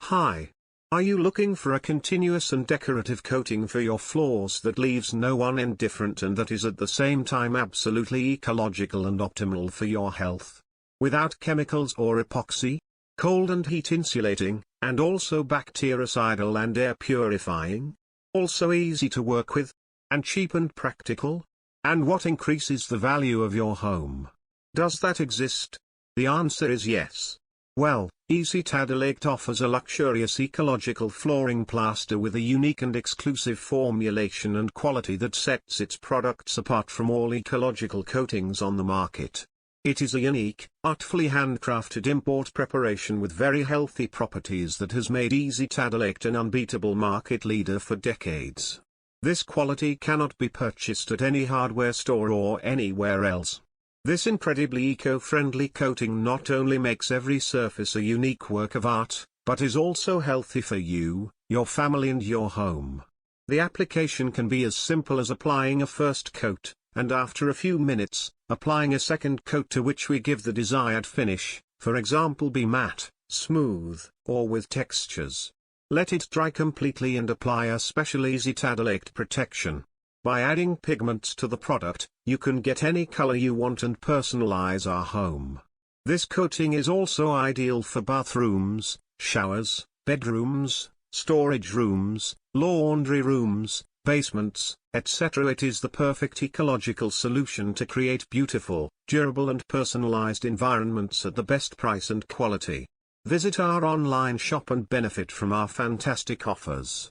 Hi. Are you looking for a continuous and decorative coating for your floors that leaves no one indifferent and that is at the same time absolutely ecological and optimal for your health? Without chemicals or epoxy, cold and heat insulating, and also bactericidal and air purifying? Also easy to work with? And cheap and practical? And what increases the value of your home? Does that exist? The answer is yes. Well, EasyTadelakt offers a luxurious ecological flooring plaster with a unique and exclusive formulation and quality that sets its products apart from all ecological coatings on the market. It is a unique, artfully handcrafted import preparation with very healthy properties that has made EasyTadelakt an unbeatable market leader for decades. This quality cannot be purchased at any hardware store or anywhere else. This incredibly eco-friendly coating not only makes every surface a unique work of art, but is also healthy for you, your family and your home. The application can be as simple as applying a first coat, and after a few minutes, applying a second coat to which we give the desired finish, for example be matte, smooth, or with textures. Let it dry completely and apply a special EasyTadelakt protection. By adding pigments to the product, you can get any color you want and personalize our home. This coating is also ideal for bathrooms, showers, bedrooms, storage rooms, laundry rooms, basements, etc. It is the perfect ecological solution to create beautiful, durable and personalized environments at the best price and quality. Visit our online shop and benefit from our fantastic offers.